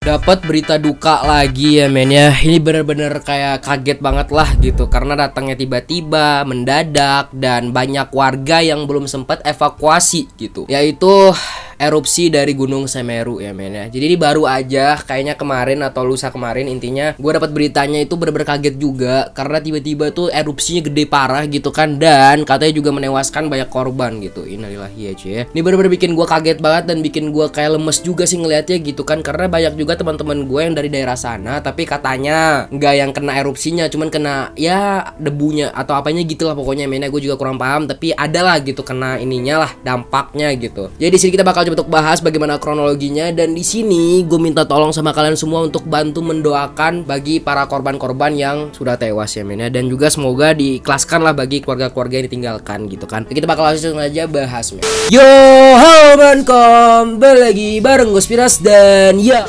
Dapat berita duka lagi ya men ya. Ini bener-bener kayak kaget banget lah gitu, karena datangnya tiba-tiba, mendadak, dan banyak warga yang belum sempat evakuasi gitu. Yaitu erupsi dari Gunung Semeru ya men ya. Jadi ini baru aja kayaknya kemarin atau lusa kemarin, intinya gue dapat beritanya itu bener-bener kaget juga, karena tiba-tiba tuh erupsinya gede parah gitu kan, dan katanya juga menewaskan banyak korban gitu. Innalillahi ya cuy ya. Ini bener-bener bikin gue kaget banget dan bikin gue kayak lemes juga sih ngeliatnya gitu kan, karena banyak juga teman-teman gue yang dari daerah sana, tapi katanya nggak yang kena erupsinya, cuman kena ya debunya atau apanya gitu lah pokoknya men ya. Gue juga kurang paham, tapi ada lah gitu kena ininya lah, dampaknya gitu. Jadi di sini kita bakal untuk bahas bagaimana kronologinya, dan di sini gue minta tolong sama kalian semua untuk bantu mendoakan bagi para korban-korban yang sudah tewas ya men ya, dan juga semoga diikhlaskan lah bagi keluarga-keluarga yang ditinggalkan gitu kan. Kita bakal langsung aja bahas men. Yo, halo men, kembali lagi bareng gue Spiras dan ya.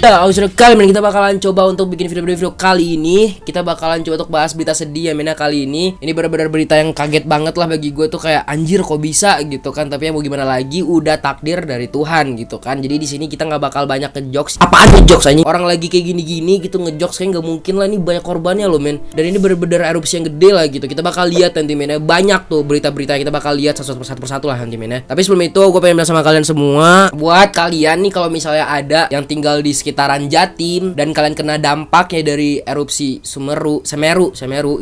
Langsung kali ini kita bakalan coba untuk bikin video kali ini. Kita bakalan coba untuk bahas berita sedih ya men kali ini. Ini benar-benar berita yang kaget banget lah bagi gue tuh, kayak anjir kok bisa gitu kan. Tapi ya mau gimana lagi, udah takdir dari Tuhan gitu kan. Jadi di sini kita nggak bakal banyak ngejokes. Apaan ngejokes aja? Orang lagi kayak gini-gini gitu ngejokes kayak nggak mungkin lah, ini banyak korbannya loh men. Dan ini benar-benar erupsi yang gede lah gitu. Kita bakal lihat nanti men ya. Banyak tuh berita-berita yang kita bakal lihat satu persatu lah nanti men ya. Tapi sebelum itu gue pengen bilang sama kalian semua, buat kalian nih kalau misalnya ada yang tinggal di sekitaran Jatim dan kalian kena dampaknya dari erupsi Semeru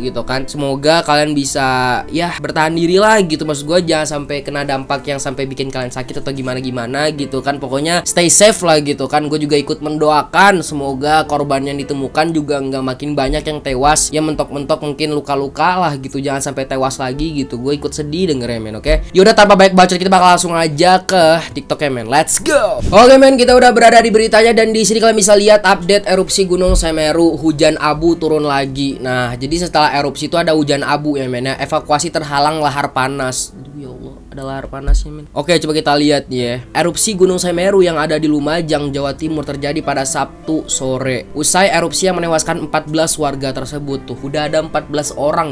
gitu kan, semoga kalian bisa ya bertahan diri lah gitu. Maksud gue jangan sampai kena dampak yang sampai bikin kalian sakit atau gimana gitu kan. Pokoknya stay safe lah gitu kan. Gue juga ikut mendoakan semoga korban yang ditemukan juga nggak makin banyak yang tewas, ya mentok-mentok mungkin luka-luka lah gitu, jangan sampai tewas lagi gitu. Gue ikut sedih dengernya men, oke? Yaudah tanpa banyak bacot, kita bakal langsung aja ke TikTok ya men. Let's go. Oke men, kita udah berada di beritanya, dan di sini kalian bisa lihat update erupsi Gunung Semeru. Hujan abu turun lagi. Nah, jadi setelah erupsi itu ada hujan abu ya men ya. Evakuasi terhalang lahar panas. Aduh ya Allah, ada lahar panasnya men. Oke, coba kita lihat ya. Erupsi Gunung Semeru yang ada di Lumajang, Jawa Timur terjadi pada Sabtu sore. Usai erupsi yang menewaskan 14 warga tersebut tuh. Udah ada 14 orang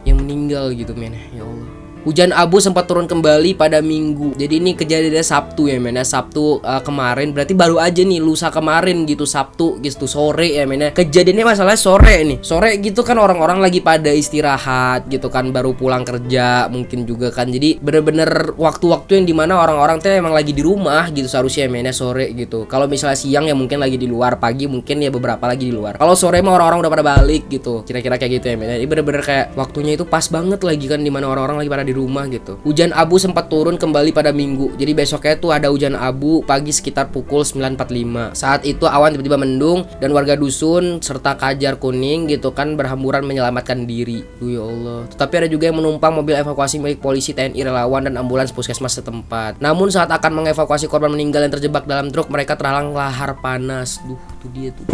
yang meninggal gitu men. Ya Allah. Hujan abu sempat turun kembali pada Minggu. Jadi ini kejadiannya Sabtu ya men ya. Sabtu kemarin, berarti baru aja nih lusa kemarin gitu, Sabtu gitu sore ya men ya. Kejadiannya masalahnya sore nih. Sore gitu kan orang-orang lagi pada istirahat gitu kan, baru pulang kerja mungkin juga kan. Jadi bener-bener waktu-waktu yang dimana orang-orang tuh emang lagi di rumah gitu seharusnya ya men ya, sore gitu. Kalau misalnya siang ya mungkin lagi di luar, pagi mungkin ya beberapa lagi di luar. Kalau sore mah orang-orang udah pada balik gitu. Kira-kira kayak gitu ya men ya. Ini bener-bener kayak waktunya itu pas banget lagi kan, dimana orang-orang lagi pada di rumah gitu. Hujan abu sempat turun kembali pada Minggu. Jadi besoknya tuh ada hujan abu pagi sekitar pukul 9.45. Saat itu awan tiba-tiba mendung dan warga dusun serta kajar kuning gitu kan berhamburan menyelamatkan diri. Duh ya Allah. Tetapi ada juga yang menumpang mobil evakuasi milik polisi, TNI, relawan, dan ambulans puskesmas setempat. Namun saat akan mengevakuasi korban meninggal yang terjebak dalam truk, mereka terhalang lahar panas. Duh, tuh dia tuh.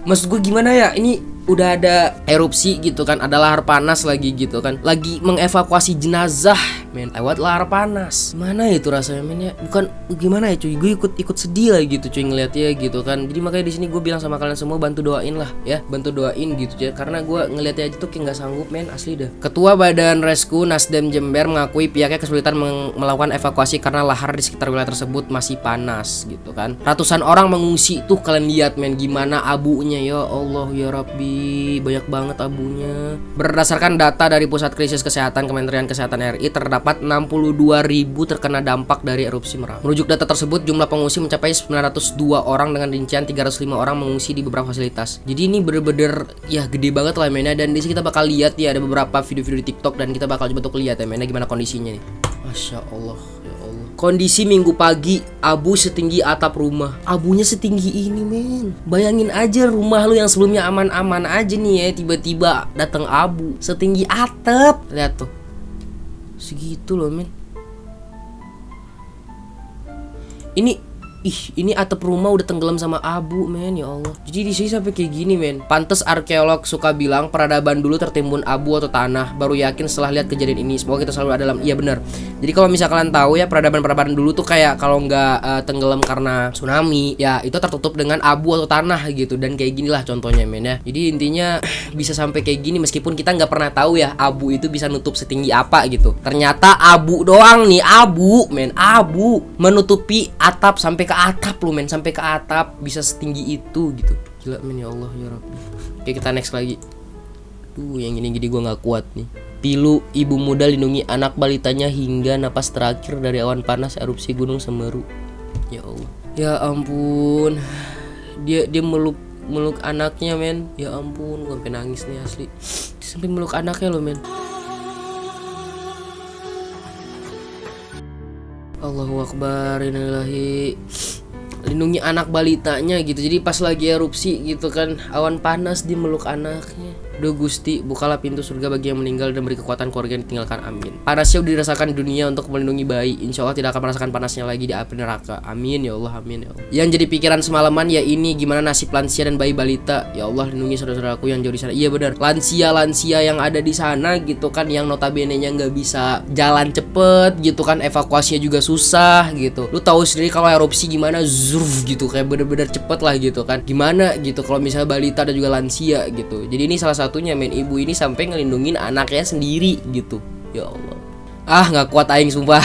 Maksud gue gimana ya, ini udah ada erupsi gitu kan, ada lahar panas lagi gitu kan, lagi mengevakuasi jenazah men lewat lahar panas. Mana itu rasanya men ya? Bukan gimana ya cuy, gue ikut sedih lah gitu cuy ngeliatnya gitu kan. Jadi makanya di sini gue bilang sama kalian semua, bantu doain lah ya, bantu doain gitu ya, karena gue ngeliatnya aja tuh kayak nggak sanggup men, asli dah. Ketua Badan Rescue Nasdem Jember mengakui pihaknya kesulitan melakukan evakuasi karena lahar di sekitar wilayah tersebut masih panas gitu kan. Ratusan orang mengungsi tuh, kalian lihat men gimana abunya, ya Allah ya Rabbi, banyak banget abunya. Berdasarkan data dari Pusat Krisis Kesehatan Kementerian Kesehatan RI, terdapat 62.000 terkena dampak dari erupsi Merapi. Merujuk data tersebut, jumlah pengungsi mencapai 902 orang dengan rincian 305 orang mengungsi di beberapa fasilitas. Jadi ini bener-bener ya gede banget lah mainnya. Dan di sini kita bakal lihat ya, ada beberapa video-video di TikTok dan kita bakal coba untuk lihat ya mainnya gimana kondisinya nih. Masya Allah. Kondisi Minggu pagi, abu setinggi atap rumah. Abunya setinggi ini men. Bayangin aja rumah lu yang sebelumnya aman-aman aja nih ya, tiba-tiba datang abu setinggi atap. Lihat tuh, segitu loh men. Ini Ih, ini atap rumah udah tenggelam sama abu, men, ya Allah. Jadi di sini sampai kayak gini, men. Pantes arkeolog suka bilang peradaban dulu tertimbun abu atau tanah, baru yakin setelah lihat kejadian ini. Semoga kita selalu ada dalam. Iya benar. Jadi kalau misalkan kalian tahu ya, peradaban dulu tuh kayak kalau nggak tenggelam karena tsunami, ya itu tertutup dengan abu atau tanah gitu. Dan kayak ginilah contohnya, men ya. Jadi intinya bisa sampai kayak gini meskipun kita nggak pernah tahu ya abu itu bisa nutup setinggi apa gitu. Ternyata abu doang nih, abu, men, abu menutupi atap sampai ke atap lu, men, sampai ke atap bisa setinggi itu gitu. Gila, men, ya Allah ya Rabbi. Oke, kita next lagi. Yang ini gini gua nggak kuat nih. Pilu, ibu muda lindungi anak balitanya hingga napas terakhir dari awan panas erupsi Gunung Semeru. Ya Allah. Ya ampun. Dia meluk anaknya, men. Ya ampun, gue sampai nangis nih asli. Dia sampai meluk anaknya loh, men. Allahu Akbar, innalillahi. Lindungi anak balitanya gitu. Jadi pas lagi erupsi gitu kan, awan panas dia meluk anaknya. Duh Gusti, bukalah pintu surga bagi yang meninggal dan beri kekuatan keluarga yang ditinggalkan, amin. Panasnya udah dirasakan di dunia untuk melindungi bayi, insya Allah tidak akan merasakan panasnya lagi di api neraka, amin ya Allah, amin ya Allah. Yang jadi pikiran semalaman ya ini, gimana nasib lansia dan bayi balita. Ya Allah, lindungi saudara-saudaraku yang jauh di sana. Iya benar, lansia yang ada di sana gitu kan, yang notabene-nya nggak bisa jalan cepet gitu kan, evakuasinya juga susah gitu. Lu tahu sendiri kalau erupsi gimana, zurf gitu, kayak bener-bener cepet lah gitu kan. Gimana gitu kalau misalnya balita dan juga lansia gitu. Jadi ini salah satunya, men, ibu ini sampai ngelindungin anaknya sendiri gitu. Ya Allah. Ah, nggak kuat aing sumpah.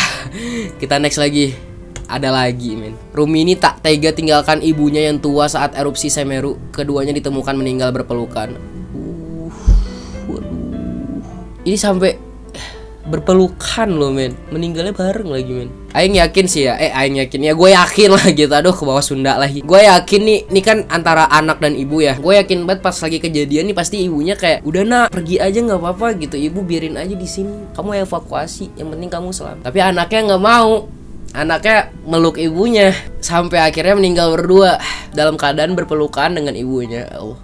Kita next lagi. Ada lagi, men. Rumi ini tak tega tinggalkan ibunya yang tua saat erupsi Semeru. Keduanya ditemukan meninggal berpelukan. Waduh. Ini sampai berpelukan loh, men. Meninggalnya bareng lagi, men. Aing yakin sih ya, Aing yakin ya, gue yakin lah gitu. Aduh, ke bawah Sunda lagi. Gue yakin nih kan antara anak dan ibu ya. Gue yakin banget pas lagi kejadian nih pasti ibunya kayak, udah nak, pergi aja nggak apa-apa gitu. Ibu biarin aja di sini. Kamu evakuasi, yang penting kamu selamat. Tapi anaknya nggak mau. Anaknya meluk ibunya sampai akhirnya meninggal berdua dalam keadaan berpelukan dengan ibunya. Allah,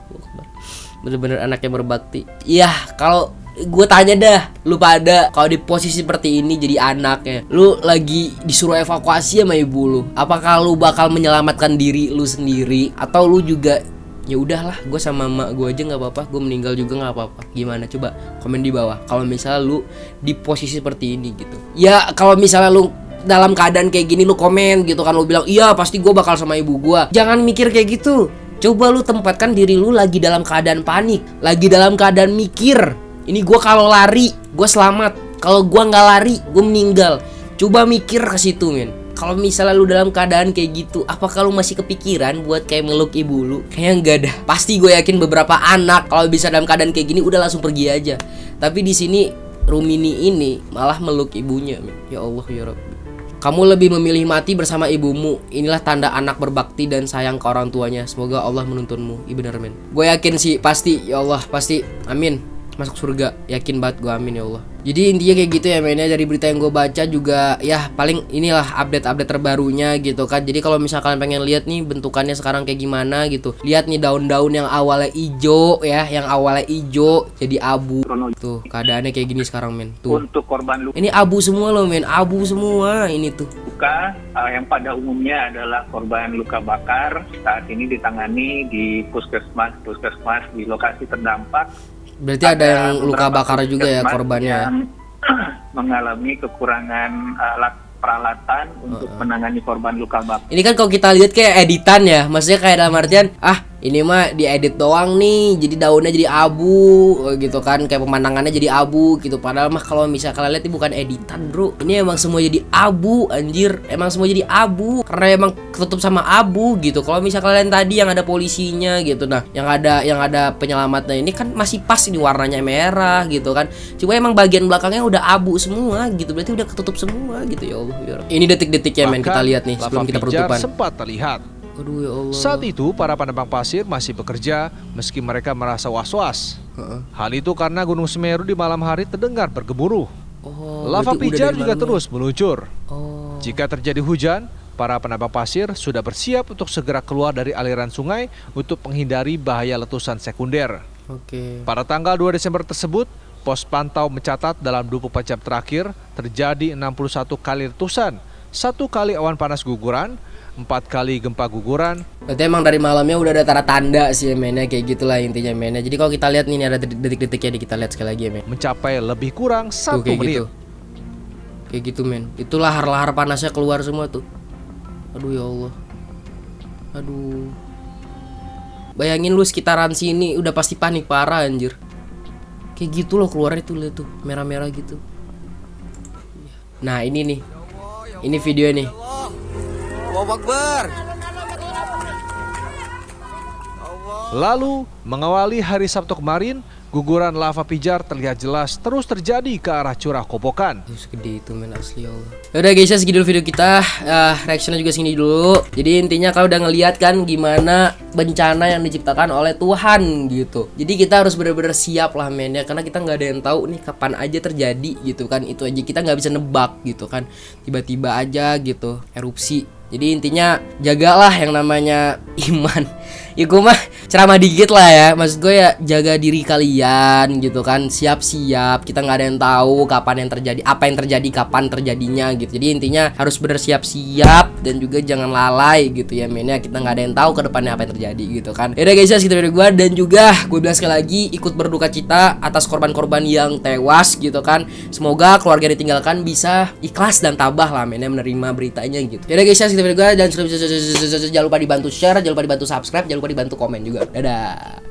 bener-bener anaknya berbakti. Iya, kalau gue tanya dah, lu pada kalau di posisi seperti ini jadi anaknya, lu lagi disuruh evakuasi sama ibu lu, apakah lu bakal menyelamatkan diri lu sendiri atau lu juga ya udahlah, gue sama emak gue aja nggak apa-apa, gue meninggal juga nggak apa-apa? Gimana, coba komen di bawah kalau misalnya lu di posisi seperti ini gitu. Ya kalau misalnya lu dalam keadaan kayak gini, lu komen gitu kan, lu bilang iya pasti gue bakal sama ibu gue. Jangan mikir kayak gitu. Coba lu tempatkan diri lu lagi dalam keadaan panik, lagi dalam keadaan mikir, ini gue kalau lari, gue selamat. Kalau gue nggak lari, gue meninggal. Coba mikir ke situ, men. Kalau misalnya lu dalam keadaan kayak gitu, apakah lu masih kepikiran buat kayak meluk ibu lu? Kayaknya enggak dah. Pasti gue yakin beberapa anak kalau bisa dalam keadaan kayak gini udah langsung pergi aja. Tapi di sini Rumini ini malah meluk ibunya, men. Ya Allah ya Rabbi. Kamu lebih memilih mati bersama ibumu. Inilah tanda anak berbakti dan sayang ke orang tuanya. Semoga Allah menuntunmu. Iya benar, men. Gue yakin sih pasti, ya Allah pasti. Amin. Masuk surga, yakin banget gue, amin ya Allah. Jadi intinya kayak gitu ya, mainnya. Dari berita yang gue baca juga ya paling inilah update terbarunya gitu kan. Jadi kalau misalkan pengen lihat nih bentukannya sekarang kayak gimana gitu, lihat nih daun-daun yang awalnya hijau ya, yang awalnya hijau jadi abu. Tuh keadaannya kayak gini sekarang, men. Tuh untuk korban luka, ini abu semua loh, men, abu semua ini tuh. yang pada umumnya adalah korban luka bakar saat ini ditangani di puskesmas di lokasi terdampak. Berarti ada yang luka bakar juga ya korbannya yang mengalami kekurangan alat peralatan untuk menangani korban luka bakar. Ini kan kalau kita lihat kayak editan ya, maksudnya kayak dalam artian ini mah diedit doang nih, jadi daunnya jadi abu gitu kan, kayak pemandangannya jadi abu gitu. Padahal mah kalau misalnya kalian lihat ini bukan editan, bro. Ini emang semua jadi abu, anjir. Emang semua jadi abu karena emang ketutup sama abu gitu. Kalau misalnya kalian tadi yang ada polisinya gitu, nah yang ada penyelamatnya ini kan masih pas, ini warnanya merah gitu kan. Cuma emang bagian belakangnya udah abu semua gitu, berarti udah ketutup semua gitu. Ya Allah ya. Ini detik-detiknya, men, kita lihat nih sebelum kita penutupan. Sempat terlihat. Aduh ya Allah. Saat itu para penambang pasir masih bekerja meski mereka merasa was-was. Hal itu karena Gunung Semeru di malam hari terdengar bergemuruh. Lava pijar juga terus meluncur. Jika terjadi hujan, para penambang pasir sudah bersiap untuk segera keluar dari aliran sungai untuk menghindari bahaya letusan sekunder. Pada tanggal 2 Desember tersebut, pos pantau mencatat dalam 24 jam terakhir terjadi 61 kali letusan, 1 kali awan panas guguran, 4 kali gempa guguran. Berarti emang dari malamnya udah ada tanda-tanda sih ya mainnya, kayak gitulah intinya mainnya. Jadi kalau kita lihat nih ada detik-detiknya, kita lihat sekali lagi ya men. Mencapai lebih kurang 1 menit. Gitu. Kayak gitu men. Itu lahar-lahar panasnya keluar semua tuh. Aduh ya Allah. Aduh. Bayangin lu sekitaran sini udah pasti panik parah anjir. Kayak gitu loh keluarnya tuh, lihat tuh, merah-merah gitu. Nah, ini nih. Ini video nih. Allahu Akbar. Lalu, mengawali hari Sabtu kemarin, guguran lava pijar terlihat jelas terus terjadi ke arah curah Kobokan. Segede itu men, asli Allah. Udah guys ya, segini dulu video kita. Reactionnya juga segini dulu. Jadi intinya kalau udah ngeliat kan gimana bencana yang diciptakan oleh Tuhan gitu. Jadi kita harus benar-benar siap lah men ya, karena kita nggak ada yang tahu nih kapan aja terjadi gitu kan. Itu aja kita nggak bisa nebak gitu kan. Tiba-tiba aja gitu erupsi. Jadi intinya jagalah yang namanya iman. Ya gue mah ceramah dikit lah ya. Maksud gue ya jaga diri kalian gitu kan. Siap-siap. Kita nggak ada yang tahu kapan yang terjadi, apa yang terjadi, kapan terjadinya gitu. Jadi intinya harus bener siap-siap dan juga jangan lalai gitu ya men ya. Kita nggak ada yang tahu ke depannya apa yang terjadi gitu kan. Yaudah guys ya, segitu video gue. Dan juga gue bilang sekali lagi, ikut berduka cita atas korban-korban yang tewas gitu kan. Semoga keluarga yang ditinggalkan bisa ikhlas dan tabah lah men ya, menerima beritanya gitu. Yaudah guys ya, segitu video gue. Dan jangan lupa dibantu share, jangan lupa dibantu subscribe, jangan lupa dibantu komen juga. Dadah.